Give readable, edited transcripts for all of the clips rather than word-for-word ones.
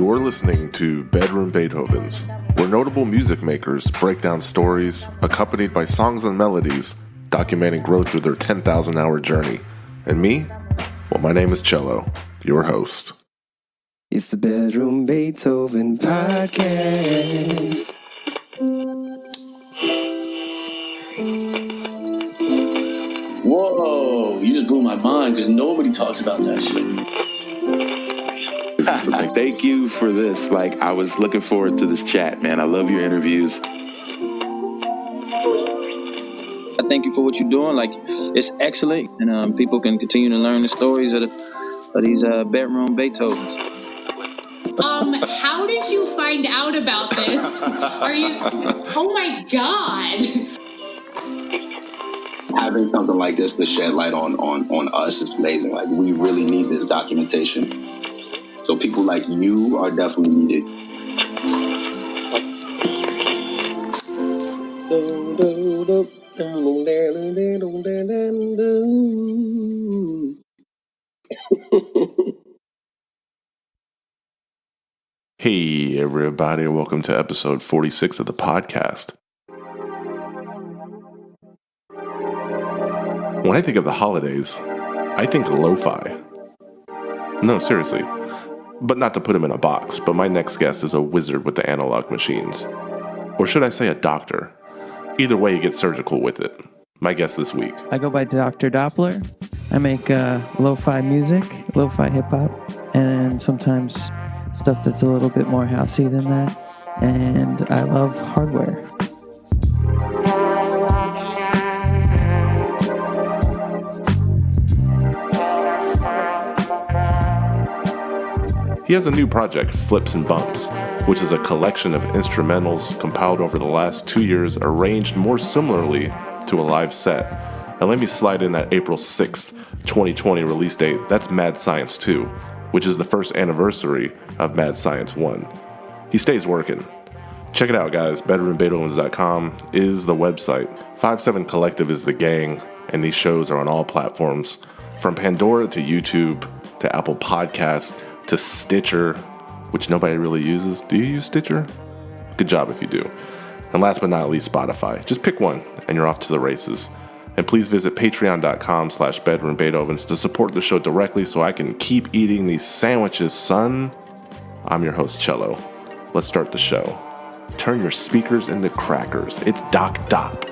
You're listening to Bedroom Beethovens, where notable music makers break down stories accompanied by songs and melodies documenting growth through their 10,000-hour journey. And me? Well, my name is Cello, your host. It's the Bedroom Beethoven Podcast. Whoa, you just blew my mind because nobody talks about that shit. Thank you for this. I was looking forward to this chat, man. I love your interviews. I thank you for what you're doing. It's excellent, and people can continue to learn the stories of these bedroom Beethovens. How did you find out about this? Oh my God. Having something like this to shed light on us is amazing. We really need this documentation. So people like you are definitely needed. Hey, everybody, welcome to episode 46 of the podcast. When I think of the holidays, I think Lofi. No, seriously. But not to put him in a box, but my next guest is a wizard with the analog machines. Or should I say a doctor? Either way, you get surgical with it. My guest this week. I go by Dr.Doppler. I make lo-fi music, lo-fi hip-hop, and sometimes stuff that's a little bit more housey than that. And I love hardware. He has a new project, Flips and Bumps, which is a collection of instrumentals compiled over the last 2 years, arranged more similarly to a live set. And let me slide in that April 6th, 2020 release date. That's Mad Science 2, which is the first anniversary of Mad Science 1. He stays working. Check it out, guys. BedroomBeethovens.com is the website. 5-7 Collective is the gang, and these shows are on all platforms, from Pandora to YouTube to Apple Podcasts to Stitcher, which nobody really uses. Do you use Stitcher? Good job if you do. And last but not least, Spotify. Just pick one, and you're off to the races. And please visit patreon.com/bedroombeethovens to support the show directly so I can keep eating these sandwiches, son. I'm your host, Cello. Let's start the show. Turn your speakers into crackers. It's Doc Dop.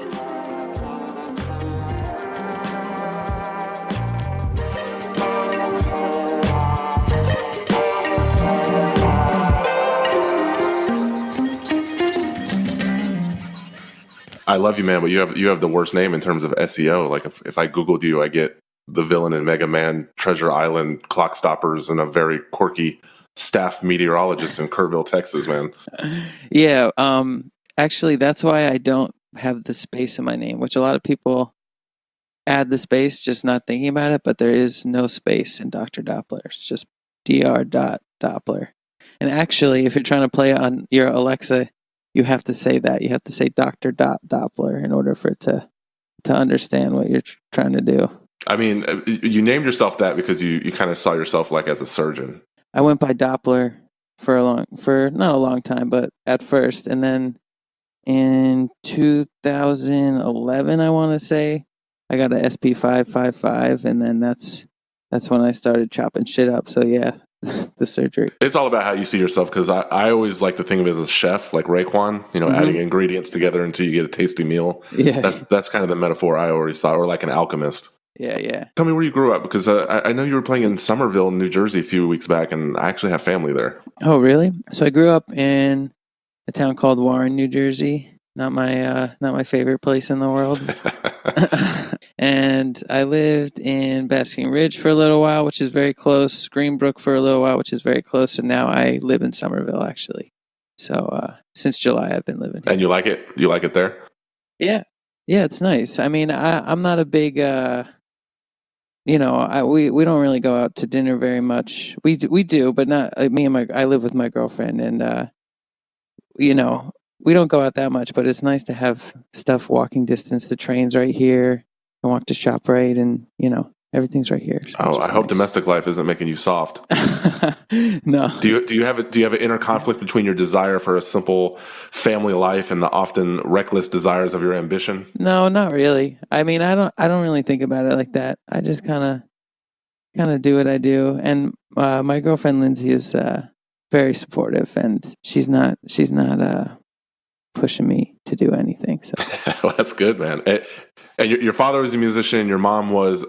I love you, man, but you have the worst name in terms of SEO. Like if I Googled you, I get the villain in Mega Man, Treasure Island, Clock Stoppers, and a very quirky staff meteorologist in Kerrville, Texas, man. Yeah, actually, that's why I don't have the space in my name, which a lot of people add the space just not thinking about it, but there is no space in Dr. Doppler. It's just Dr.Doppler. And actually, if you're trying to play it on your Alexa, you have to say that. You have to say Dr. Doppler in order for it to understand what you're trying to do. I mean, you named yourself that because you kind of saw yourself like as a surgeon. I went by Doppler for not a long time, but at first. And then in 2011, I want to say, I got an SP555, and then that's when I started chopping shit up. So yeah, the surgery. It's all about how you see yourself, because I always like to think of it as a chef, like Raekwon, adding ingredients together until you get a tasty meal. Yeah. That's kind of the metaphor I always thought, or like an alchemist. Yeah. Tell me where you grew up, because I know you were playing in Somerville, New Jersey a few weeks back, and I actually have family there. Oh, really? So I grew up in a town called Warren, New Jersey. Not my favorite place in the world. And I lived in Basking Ridge for a little while, which is very close. Greenbrook for a little while, which is very close. And now I live in Somerville, actually. So since July, I've been living here. And you like it? You like it there? Yeah, it's nice. I mean, I'm not a big, we don't really go out to dinner very much. We do, but not me and I live with my girlfriend, and we don't go out that much. But it's nice to have stuff walking distance. The train's right here. I walk to ShopRite, and Everything's right here. Oh, I hope domestic life isn't making you soft. No. Do you have an inner conflict between your desire for a simple family life and the often reckless desires of your ambition? No, not really. I mean, I don't really think about it like that. I just kind of do what I do. And my girlfriend Lindsay is very supportive, and she's not pushing me to do anything. So Well, that's good, man. And your father was a musician. Your mom was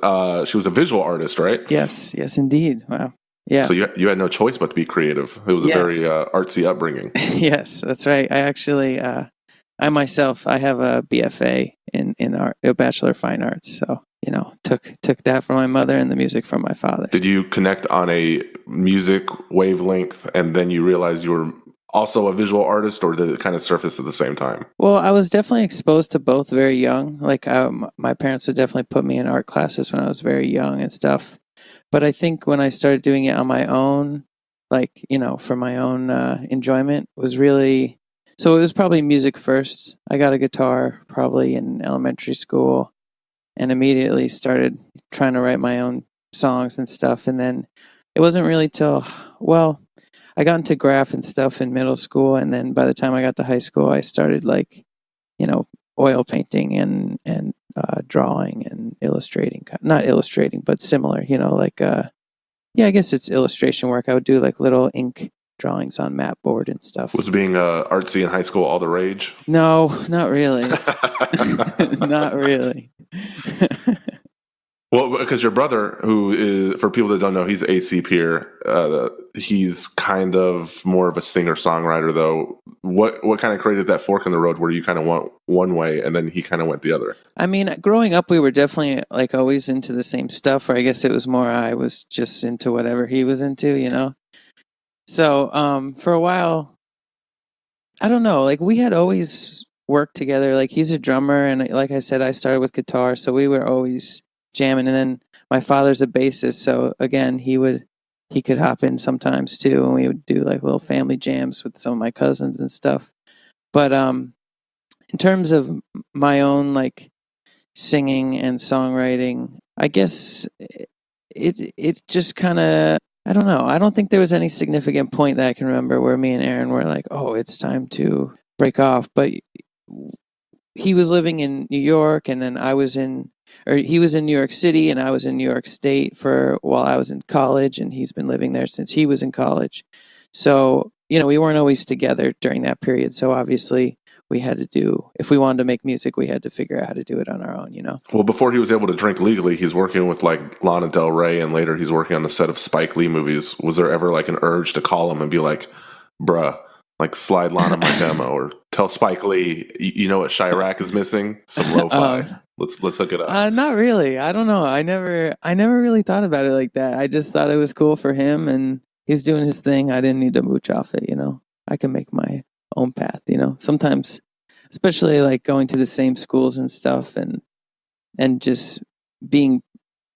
she was a visual artist, right? yes, indeed. Wow. Yeah. So you had no choice but to be creative. It was a very artsy upbringing. Yes, that's right. I actually I myself I have a BFA in art, a Bachelor of Fine Arts. So took that from my mother and the music from my father. Did you connect on a music wavelength, and then you realized you were also a visual artist, or did it kind of surface at the same time? Well, I was definitely exposed to both very young. Like my parents would definitely put me in art classes when I was very young and stuff. But I think when I started doing it on my own, like, for my own enjoyment, was really, so it was probably music first. I got a guitar probably in elementary school and immediately started trying to write my own songs and stuff. And then it wasn't really till, well, I got into graph and stuff in middle school. And then by the time I got to high school, I started oil painting and drawing and illustrating. Not illustrating, but similar, I guess it's illustration work. I would do like little ink drawings on mat board and stuff. Was being artsy in high school all the rage? No, not really. Not really. Well, because your brother, who is, for people that don't know, he's AC Peer. He's kind of more of a singer-songwriter, though. What kind of created that fork in the road where you kind of went one way and then he kind of went the other? I mean, growing up, we were definitely like always into the same stuff, or I guess it was more I was just into whatever he was into, So for a while, I don't know, like we had always worked together. Like he's a drummer, and like I said, I started with guitar, so we were always jamming. And then my father's a bassist, so again he could hop in sometimes too, and we would do like little family jams with some of my cousins and stuff. But in terms of my own like singing and songwriting, I guess it just kind of, I don't know. I don't think there was any significant point that I can remember where me and Aaron were like, oh, it's time to break off. But he was living in New York, and then he was in New York City, and I was in New York State while I was in college, and he's been living there since he was in college. So, we weren't always together during that period. So obviously we had to if we wanted to make music, we had to figure out how to do it on our own, Well, before he was able to drink legally, he's working with like Lana Del Rey, and later he's working on the set of Spike Lee movies. Was there ever like an urge to call him and be like, bruh, like slide Lana my demo, or tell Spike Lee, you know what Chirac is missing? Some lo-fi. Let's hook it up. Not really. I don't know. I never really thought about it like that. I just thought it was cool for him, and he's doing his thing. I didn't need to mooch off it, I can make my own path, Sometimes, especially like going to the same schools and stuff, and just being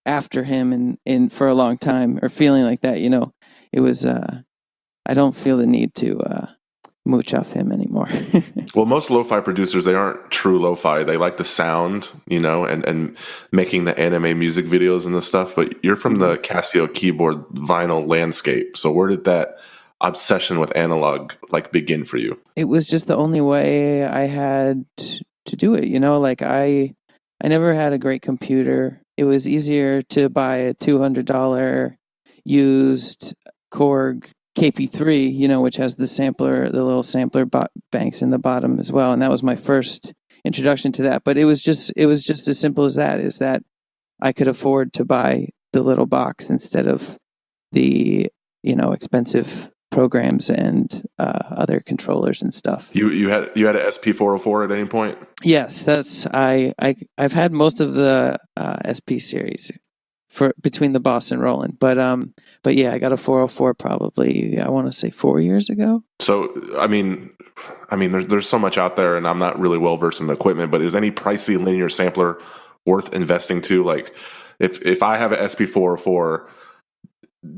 after him and for a long time, or feeling like that, it was I don't feel the need to mooch off him anymore. Well, most lo-fi producers, they aren't true lo-fi. They like the sound, and making the anime music videos and the stuff. But you're from the Casio keyboard vinyl landscape. So where did that obsession with analog like begin for you? It was just the only way I had to do it. Like I never had a great computer. It was easier to buy a $200 used Korg KP3, which has the little sampler banks in the bottom as well. And that was my first introduction to that. But it was just as simple as that, is that I could afford to buy the little box instead of the, expensive programs and other controllers and stuff. You had an SP404 at any point? Yes, I've had most of the SP series between the Boss and Roland, but yeah, I got a 404 probably, I want to say 4 years ago. So I mean, there's so much out there, and I'm not really well versed in the equipment. But is any pricey linear sampler worth investing to? Like, if I have an SP404,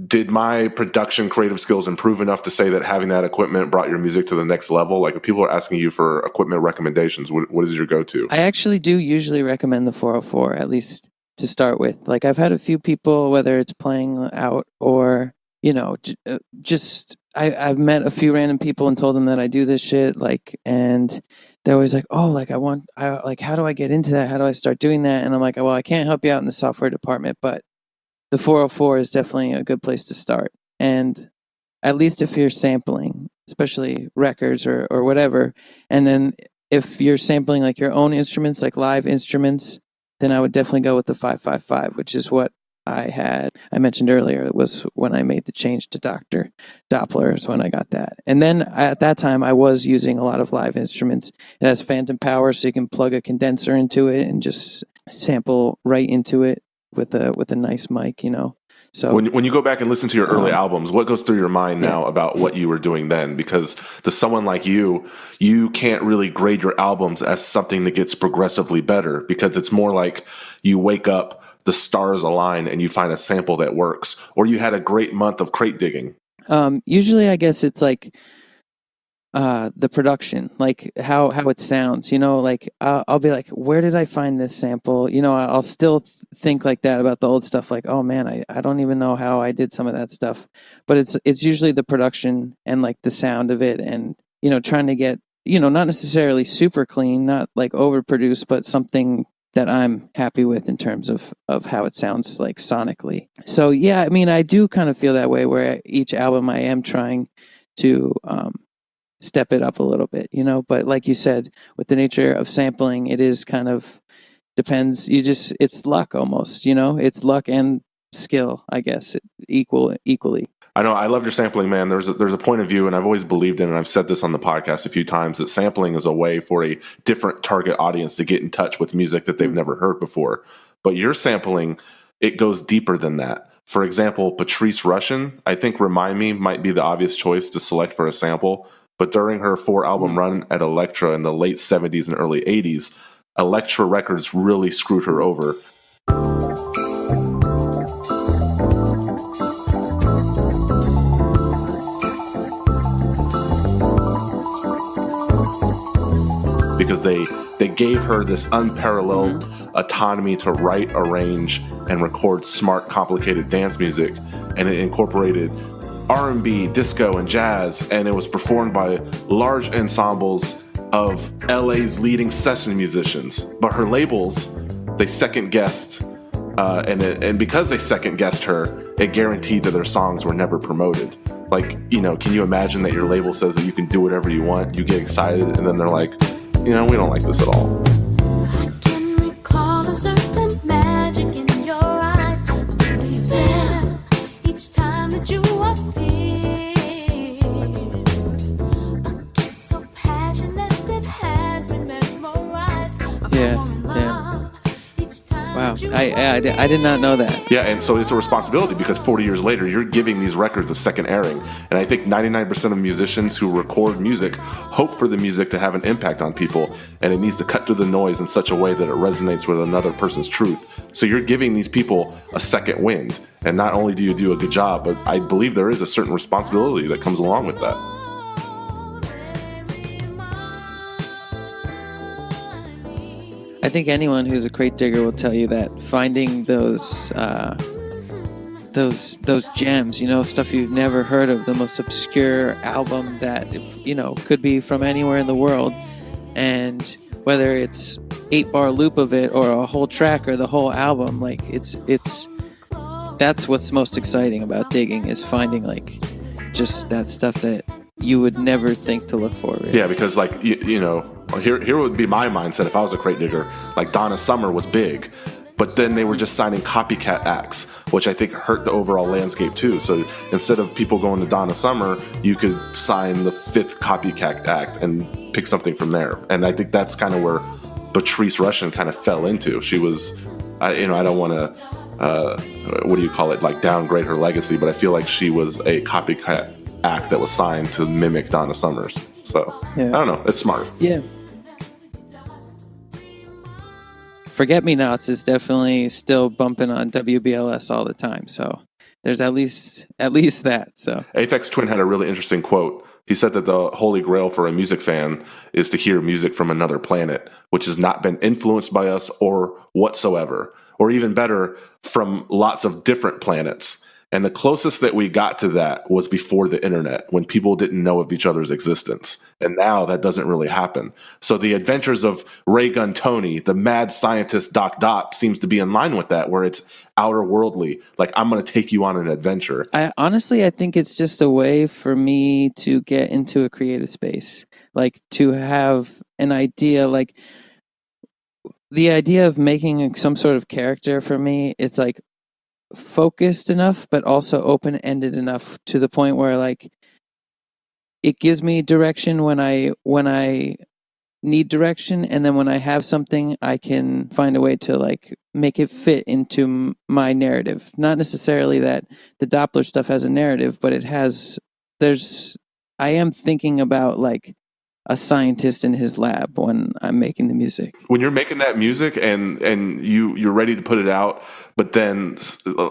did my production creative skills improve enough to say that having that equipment brought your music to the next level? Like, if people are asking you for equipment recommendations, what is your go-to? I actually do usually recommend the 404, at least to start with. Like I've had a few people, whether it's playing out or, you know, just I've met a few random people and told them that I do this shit, like, and they're always like, oh, like I like, how do I get into that? How do I start doing that? And I'm like, well, I can't help you out in the software department, but the 404 is definitely a good place to start. And at least if you're sampling, especially records or whatever, and then if you're sampling like your own instruments, like live instruments, then I would definitely go with the 555, which is what I mentioned earlier. It was when I made the change to Dr. Doppler is when I got that. And then at that time, I was using a lot of live instruments. It has phantom power, so you can plug a condenser into it and just sample right into it with a nice mic, you know. So when you go back and listen to your early albums, what goes through your mind now about what you were doing then? Because to someone like you can't really grade your albums as something that gets progressively better, because it's more like you wake up, the stars align, and you find a sample that works, or you had a great month of crate digging. Usually, I guess it's like the production, like how it sounds, you know, like I'll be like, where did I find this sample? You know, I'll still think like that about the old stuff. Like, oh man, I don't even know how I did some of that stuff, but it's usually the production and like the sound of it, and, you know, trying to get, you know, not necessarily super clean, not like overproduced, but something that I'm happy with in terms of how it sounds like sonically. So yeah, I mean, I do kind of feel that way where each album I am trying to, step it up a little bit, you know, but like you said, with the nature of sampling, it is kind of depends. It's luck almost, you know, it's luck and skill, I guess, equally. I know, I love your sampling, man. There's a point of view, and I've always believed in, and I've said this on the podcast a few times, that sampling is a way for a different target audience to get in touch with music that they've never heard before. But your sampling, it goes deeper than that. For example, Patrice Rushen, I think Remind Me might be the obvious choice to select for a sample. But during her 4-album run at Elektra in the late 70s and early 80s, Elektra Records really screwed her over. Because they gave her this unparalleled autonomy to write, arrange, and record smart, complicated dance music, and it incorporated R&B, disco, and jazz, and it was performed by large ensembles of LA's leading session musicians. But her labels, they second-guessed, and because they second-guessed her, it guaranteed that their songs were never promoted. Like, you know, can you imagine that your label says that you can do whatever you want, you get excited, and then they're like, you know, we don't like this at all. I can recall a certain magic in your eyes, a spell each time that you appear, a kiss so passionate that has been mesmerized. Wow, I did not know that. Yeah, and so it's a responsibility, because 40 years later, you're giving these records a second airing. And I think 99% of musicians who record music hope for the music to have an impact on people, and it needs to cut through the noise in such a way that it resonates with another person's truth. So you're giving these people a second wind, and not only do you do a good job, but I believe there is a certain responsibility that comes along with that. I think anyone who's a crate digger will tell you that finding those gems, you know, stuff you've never heard of, the most obscure album that, you know, could be from anywhere in the world, and whether it's 8-bar loop of it or a whole track or the whole album, like it's that's what's most exciting about digging, is finding like just that stuff that you would never think to look for. Really. Yeah, because like you know. Here would be my mindset if I was a crate digger. Like, Donna Summer was big, but then they were just signing copycat acts, which I think hurt the overall landscape too. So instead of people going to Donna Summer, you could sign the 5th copycat act and pick something from there. And I think that's kind of where Patrice Rushen kind of fell into. She was, I don't want to, like downgrade her legacy, but I feel like she was a copycat act that was signed to mimic Donna Summers. So yeah. I don't know. It's smart. Yeah. Forget Me Nots is definitely still bumping on WBLS all the time. So there's at least that. So Aphex Twin had a really interesting quote. He said that the holy grail for a music fan is to hear music from another planet, which has not been influenced by us or whatsoever, or even better, from lots of different planets. And the closest that we got to that was before the internet, when people didn't know of each other's existence. And now that doesn't really happen. So the adventures of Ray Gun Tony, the mad scientist Doc Dot, seems to be in line with that, where it's outer worldly. Like, I'm going to take you on an adventure. I think it's just a way for me to get into a creative space, like to have an idea, like the idea of making some sort of character for me. It's like focused enough, but also open-ended enough to the point where like it gives me direction when I need direction, and then when I have something, I can find a way to like make it fit into my narrative. Not necessarily that the Doppler stuff has a narrative, but I am thinking about like a scientist in his lab when I'm making the music. When you're making that music and you're ready to put it out, but then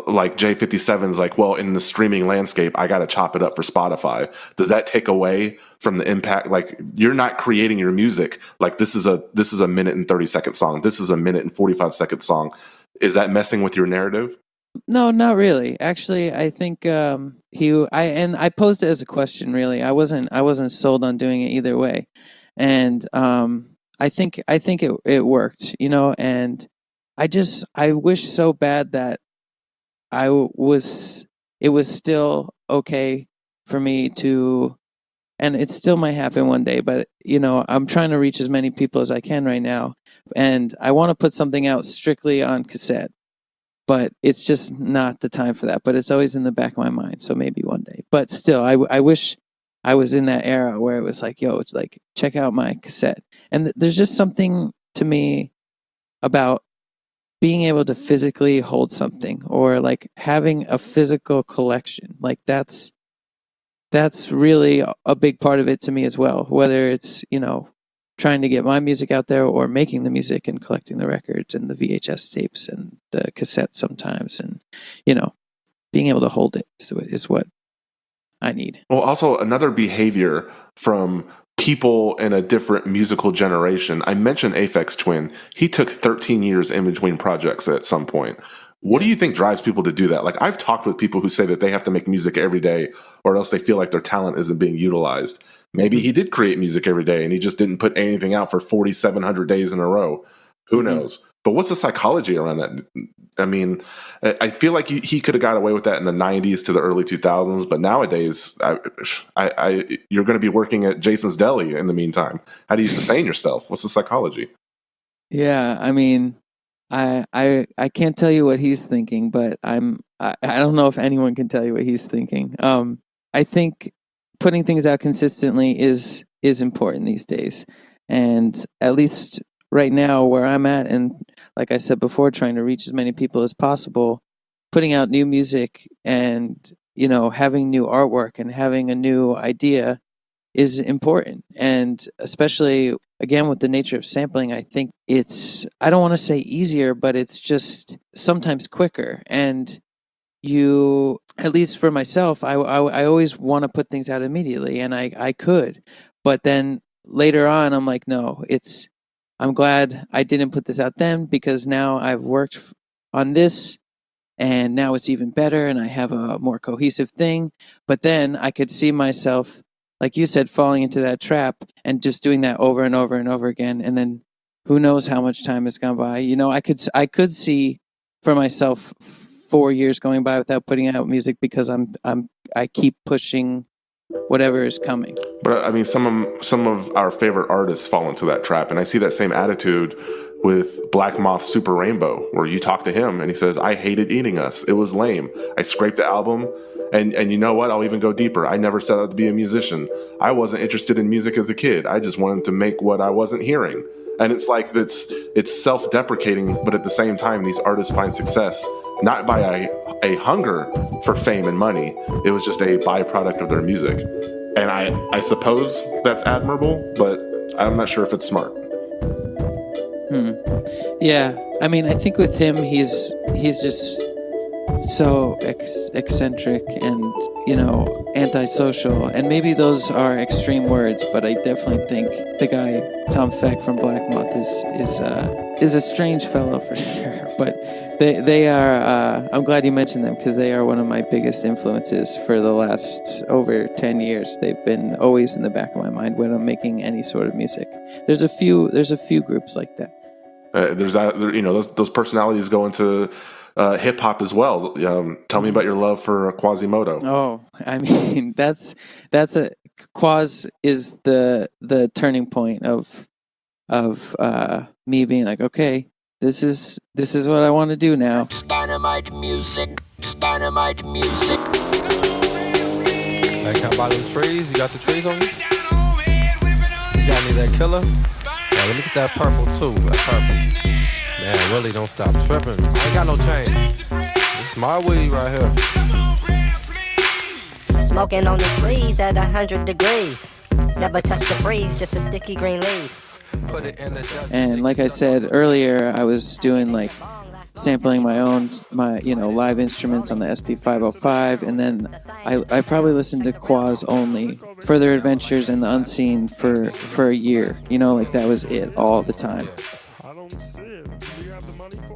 like J57's like, well, in the streaming landscape, I got to chop it up for Spotify. Does that take away from the impact? Like, you're not creating your music like this is a minute and 30-second song. This is a minute and 45-second song. Is that messing with your narrative? No, not really. Actually, I think I posed it as a question. Really, I wasn't sold on doing it either way, and I think it worked, you know. And I wish so bad that it was still okay for me to, and it still might happen one day. But you know, I'm trying to reach as many people as I can right now, and I want to put something out strictly on cassette. But it's just not the time for that. But it's always in the back of my mind. So maybe one day. But still, I wish I was in that era where it was like, yo, it's like, check out my cassette. And there's just something to me about being able to physically hold something, or like having a physical collection. Like that's really a big part of it to me as well. Whether it's, you know, trying to get my music out there, or making the music and collecting the records and the VHS tapes and the cassettes sometimes. And, you know, being able to hold it is what I need. Well, also another behavior from people in a different musical generation. I mentioned Aphex Twin. He took 13 years in between projects at some point. What do you think drives people to do that? Like, I've talked with people who say that they have to make music every day, or else they feel like their talent isn't being utilized. Maybe he did create music every day and he just didn't put anything out for 4,700 days in a row. Who knows? But what's the psychology around that? I mean, I feel like he could have got away with that in the 90s to the early 2000s, but nowadays, you're going to be working at Jason's Deli in the meantime. How do you sustain yourself? What's the psychology? Yeah, I mean, I can't tell you what he's thinking, but I don't know if anyone can tell you what he's thinking. I think putting things out consistently is important these days, and at least right now where I'm at, and like I said before, trying to reach as many people as possible, putting out new music and, you know, having new artwork and having a new idea is important. And especially again with the nature of sampling, I think it's, I don't want to say easier, but it's just sometimes quicker. And you, at least for myself, I always want to put things out immediately, and I could, but then later on I'm like, no, I'm glad I didn't put this out then, because now I've worked on this and now it's even better and I have a more cohesive thing. But then I could see myself, like you said, falling into that trap and just doing that over and over and over again, and then who knows how much time has gone by. You know, I could see for myself 4 years going by without putting out music because I keep pushing whatever is coming. But I mean, some of our favorite artists fall into that trap, and I see that same attitude with Black Moth Super Rainbow, where you talk to him and he says, I hated Eating Us. It was lame. I scraped the album, and you know what? I'll even go deeper. I never set out to be a musician. I wasn't interested in music as a kid. I just wanted to make what I wasn't hearing. And it's like it's self-deprecating, but at the same time, these artists find success not by a hunger for fame and money. It was just a byproduct of their music. And I suppose that's admirable, but I'm not sure if it's smart. Yeah, I mean, I think with him, he's just so eccentric and, you know, antisocial. And maybe those are extreme words, but I definitely think the guy Tom Feck from Black Moth is a strange fellow for sure. But they are. I'm glad you mentioned them because they are one of my biggest influences for the last over 10 years. They've been always in the back of my mind when I'm making any sort of music. There's a few groups like that. Those personalities go into hip hop as well. Tell me about your love for Quasimodo. Oh, I mean, that's a Quas is the turning point of me being like, okay, this is what I want to do now. Dynamite music. Hey, can I buy them trees? You got the trees on you? You got any of that killer? Yeah, let me get that purple too. That purple. Man, Willie, don't stop tripping. I ain't got no change. It's my weed right here. Smoking on the trees at 100 degrees. Never touch the breeze, just a sticky green leaf. Put it in the dust. And like I said earlier, I was doing like sampling my live instruments on the SP505, and then I probably listened to Quas only, Further Adventures and The Unseen for a year. You know, like that was it all the time.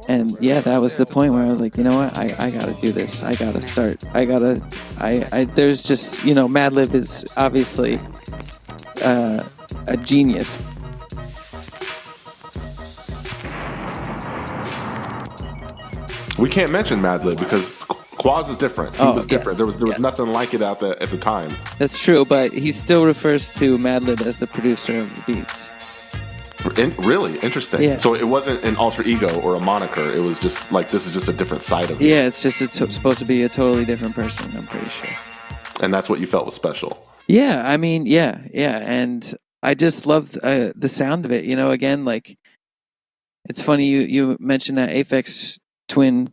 And yeah, that was the point where I was like, you know what, I gotta do this. I gotta start. There's just, you know, Madlib is obviously a genius. We can't mention Madlib because Quas is different. He was different. There was nothing like it at the time. That's true, but he still refers to Madlib as the producer of the beats. Really interesting. Yeah. So it wasn't an alter ego or a moniker. It was just like, this is just a different side of it. Yeah, it's supposed to be a totally different person, I'm pretty sure. And that's what you felt was special. Yeah, I mean, yeah. And I just loved the sound of it. You know, again, like, it's funny you mentioned that Aphex Twin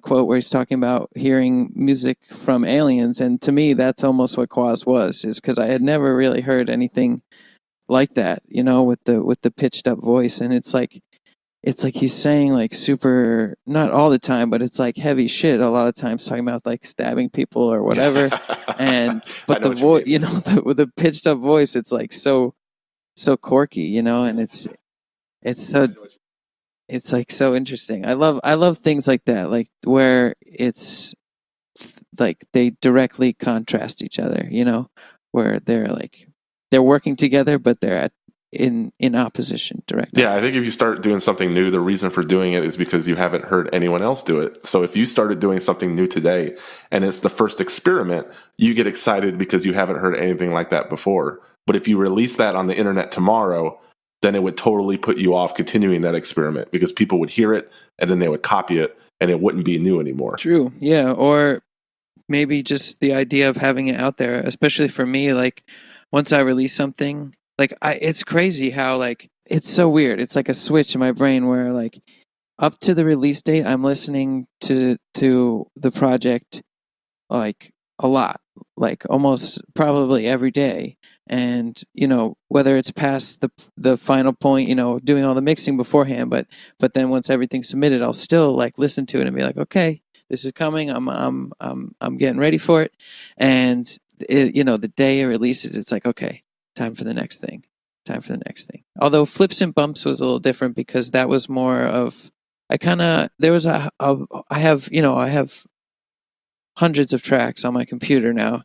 quote where he's talking about hearing music from aliens. And to me, that's almost what Quas was, is because I had never really heard anything like that, you know, with the pitched up voice. And it's like he's saying like super, not all the time, but it's like heavy shit a lot of times, talking about like stabbing people or whatever. But the voice, you know, with the pitched up voice, it's like so quirky, you know, and it's like so interesting. I love things like that, like where it's like they directly contrast each other, you know, where they're working together, but they're in opposition directly. Yeah, I think if you start doing something new, the reason for doing it is because you haven't heard anyone else do it. So if you started doing something new today and it's the first experiment, you get excited because you haven't heard anything like that before. But if you release that on the internet tomorrow, then it would totally put you off continuing that experiment because people would hear it and then they would copy it and it wouldn't be new anymore. True. Yeah. Or maybe just the idea of having it out there, especially for me, like once I release something, like it's crazy how like, it's so weird. It's like a switch in my brain where like up to the release date, I'm listening to the project like a lot, like almost probably every day. And, you know, whether it's past the final point, you know, doing all the mixing beforehand, but then once everything's submitted, I'll still like listen to it and be like, okay, this is coming. I'm getting ready for it. And you know, the day it releases, it's like, okay, time for the next thing. Although Flips and Bumps was a little different because that was more of, I have hundreds of tracks on my computer now.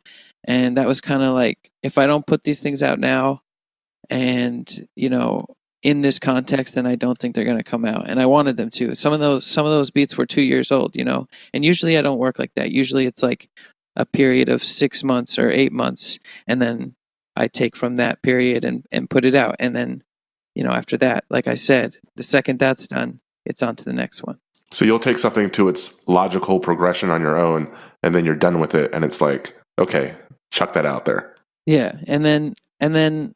And that was kind of like, if I don't put these things out now and, you know, in this context, then I don't think they're going to come out. And I wanted them to. Some of those beats were 2 years old, you know, and usually I don't work like that. Usually it's like a period of 6 months or 8 months. And then I take from that period and put it out. And then, you know, after that, like I said, the second that's done, it's on to the next one. So you'll take something to its logical progression on your own, and then you're done with it. And it's like, okay, chuck that out there. Yeah. And then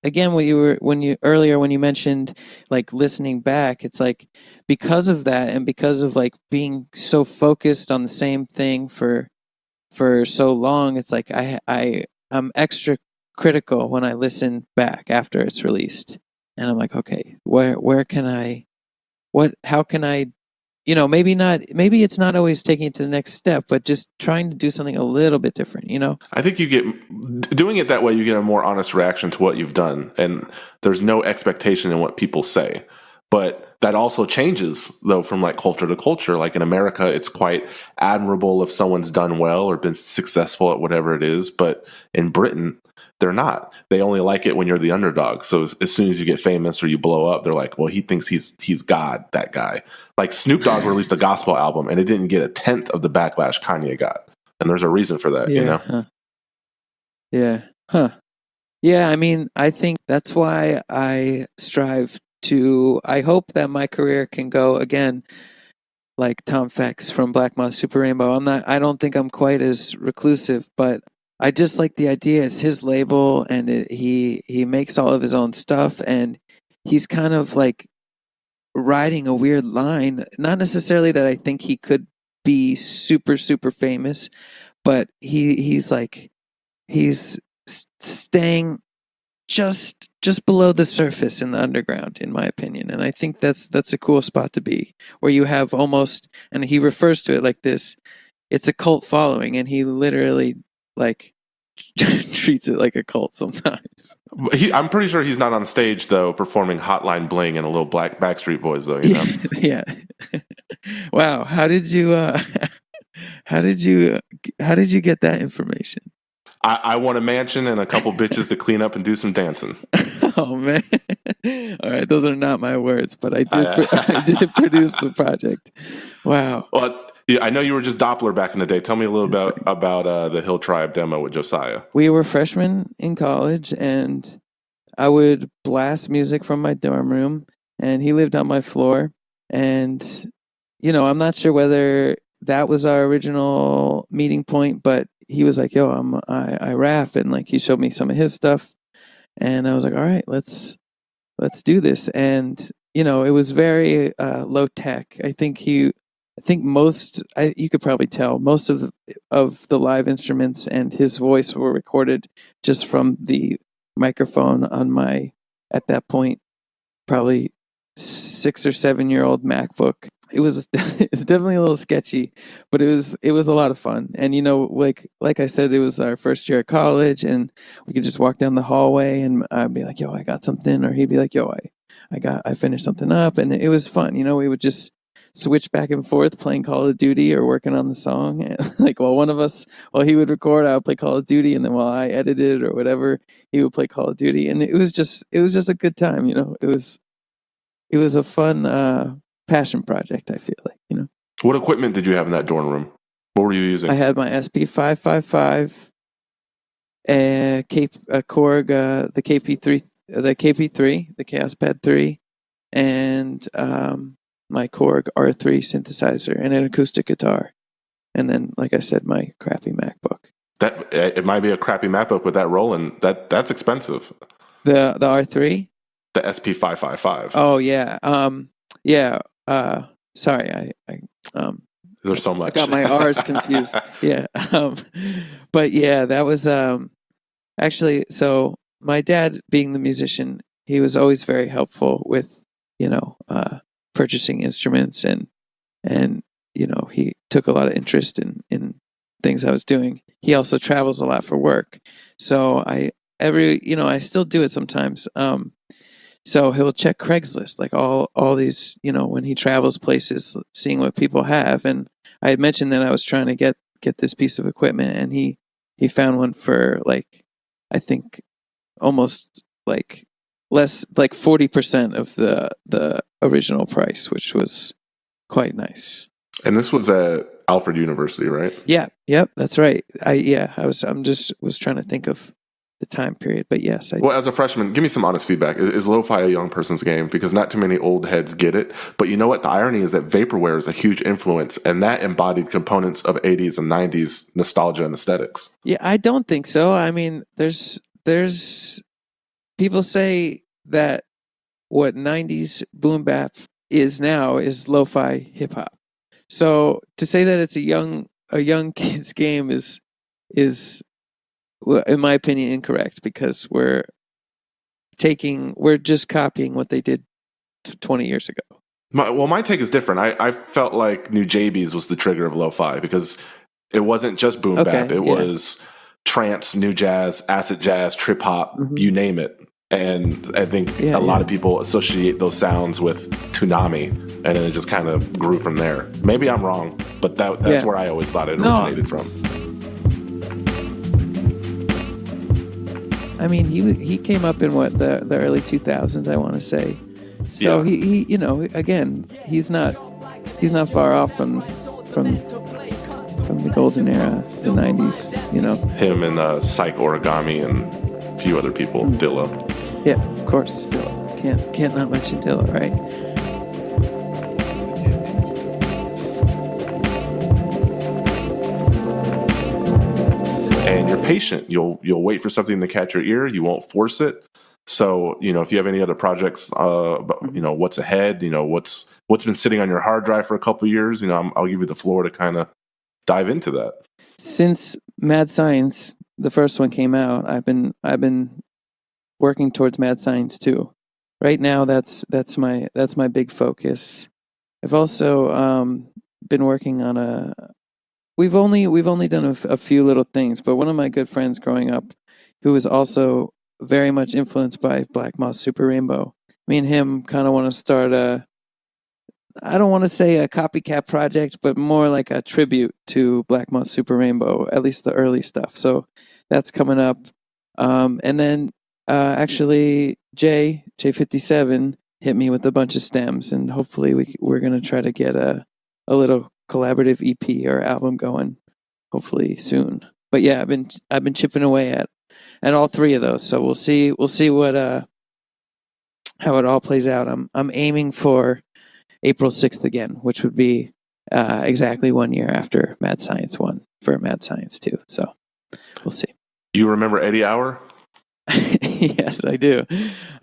again, when you mentioned like listening back, it's like because of that and because of like being so focused on the same thing for so long, it's like I'm extra critical when I listen back after it's released. And I'm like, okay, how can I maybe it's not always taking it to the next step, but just trying to do something a little bit different, I think doing it that way, you get a more honest reaction to what you've done, and there's no expectation in what people say. But that also changes, though, from like culture to culture. Like in America, it's quite admirable if someone's done well or been successful at whatever it is. But in Britain, they're not. They only like it when you're the underdog. So as soon as you get famous or you blow up, they're like, well, he thinks he's God, that guy. Like Snoop Dogg released a gospel album, and it didn't get a tenth of the backlash Kanye got. And there's a reason for that, Huh. Yeah. Huh. Yeah, I mean, I think that's why I hope that my career can go again like Tom Fex from Black Moth Super Rainbow. I don't think I'm quite as reclusive, but I just like the idea. It's his label, and he makes all of his own stuff, and he's kind of like riding a weird line. Not necessarily that I think he could be super, super famous, but he's staying just below the surface in the underground, in my opinion. And I think that's a cool spot to be, where you have almost, and he refers to it like this, it's a cult following, and he literally like treats it like a cult sometimes. I'm pretty sure he's not on stage though performing Hotline Bling and a little black Backstreet Boys though, Yeah. Wow, how did you get that information? I want a mansion and a couple bitches to clean up and do some dancing. Oh man! All right, those are not my words, but I did produce the project. Wow. Well, I know you were just Doppler back in the day. Tell me a little about the Hill Tribe demo with Josiah. We were freshmen in college, and I would blast music from my dorm room, and he lived on my floor. And I'm not sure whether that was our original meeting point, but he was like, "Yo, I rap," and like he showed me some of his stuff, and I was like, "All right, let's do this." And it was very low tech. I think you could probably tell most of the live instruments and his voice were recorded just from the microphone on my, at that point, probably 6 or 7 year old MacBook. It's definitely a little sketchy, but it was a lot of fun. And like I said, it was our first year of college, and we could just walk down the hallway, and I'd be like, "Yo, I got something," or he'd be like, "Yo, I finished something up," and it was fun. We would just switch back and forth playing Call of Duty or working on the song. Like while he would record, I would play Call of Duty, and then while I edited or whatever, he would play Call of Duty, and it was just a good time. It was a fun passion project, I feel like. What equipment did you have in that dorm room? What were you using? I had my SP555, a Korg, the KP3, the Chaos Pad 3, and my Korg R3 synthesizer, and an acoustic guitar. And then, like I said, my crappy MacBook. That it might be a crappy MacBook with that rolling. That's expensive. The R3? The SP555. Oh yeah. Yeah. Sorry, I there's so much. I got my R's confused. Yeah. But yeah, that was actually, so my dad, being the musician, he was always very helpful with purchasing instruments, and he took a lot of interest in things I was doing. He also travels a lot for work, so I still do it sometimes. So he'll check Craigslist, like all these, when he travels places, seeing what people have. And I had mentioned that I was trying to get this piece of equipment, and he found one for like, I think almost like less, like 40% of the original price, which was quite nice. And this was at Alfred University, right? Yeah. Yep. That's right. I'm just trying to think of the time period, but yes. Well, as a freshman, give me some honest feedback. Is lo-fi a young person's game? Because not too many old heads get it. But you know what? The irony is that vaporware is a huge influence, and that embodied components of 80s and 90s nostalgia and aesthetics. Yeah, I don't think so. I mean, there's people say that what 90s boom bap is now is lo-fi hip hop. So to say that it's a young kid's game is, in my opinion, incorrect, because we're just copying what they did 20 years ago. My take is different. I felt like New Jabies was the trigger of lo-fi because it wasn't just boom bap. It was trance, new jazz, acid jazz, trip hop, you name it. And I think a lot of people associate those sounds with Toonami, and then it just kind of grew from there. Maybe I'm wrong, but that's where I always thought it originated from. I mean, he came up in the early 2000s, I want to say. So he you know, again, he's not far off from the golden era, the 90s, you know. Him and Psych Origami and a few other people, Dilla. Yeah, of course, Dilla. Can't not mention Dilla, right? And you're patient. You'll wait for something to catch your ear. You won't force it. So, you know, if you have any other projects, you know, what's ahead, you know, what's been sitting on your hard drive for a couple of years, you know, I'll give you the floor to kind of dive into that. Since Mad Science, the first one came out, I've been working towards Mad Science 2. Right now, that's my big focus. I've also been working on We've only done a few little things, but one of my good friends growing up, who was also very much influenced by Black Moth Super Rainbow, me and him kind of want to start I don't want to say a copycat project, but more like a tribute to Black Moth Super Rainbow, at least the early stuff. So that's coming up. And then actually J57 hit me with a bunch of stems, and hopefully we're going to try to get a little collaborative EP or album going, hopefully soon. But yeah, I've been chipping away at all three of those. So we'll see what how it all plays out. I'm aiming for April 6th again, which would be exactly 1 year after Mad Science 1 for Mad Science 2. So we'll see. You remember Eddie Hour? Yes, I do.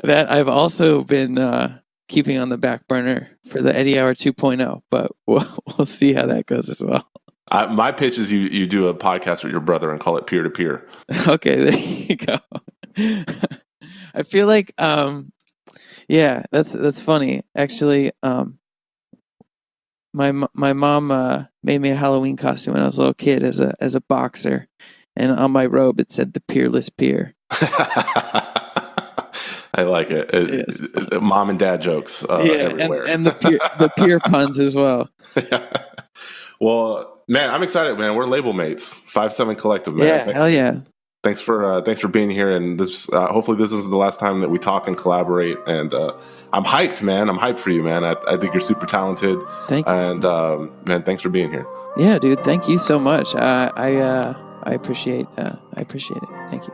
That I've also been keeping on the back burner for the Eddie Hour 2.0, but we'll see how that goes as well. My pitch is you do a podcast with your brother and call it Peer to Peer. Okay, there you go. I feel like, yeah, that's funny. Actually, my mom made me a Halloween costume when I was a little kid as a boxer, and on my robe it said "The Peerless Peer." I like it. Yes. Mom and dad jokes everywhere. and the peer puns as well. Well, man, I'm excited, man. We're label mates, 5-7 Collective, man. Yeah, hell yeah. Thanks for being here, and this hopefully this is the last time that we talk and collaborate. And I'm hyped, man. I'm hyped for you, man. I think you're super talented. Thank you. And man, thanks for being here. Yeah, dude. Thank you so much. I appreciate it. Thank you.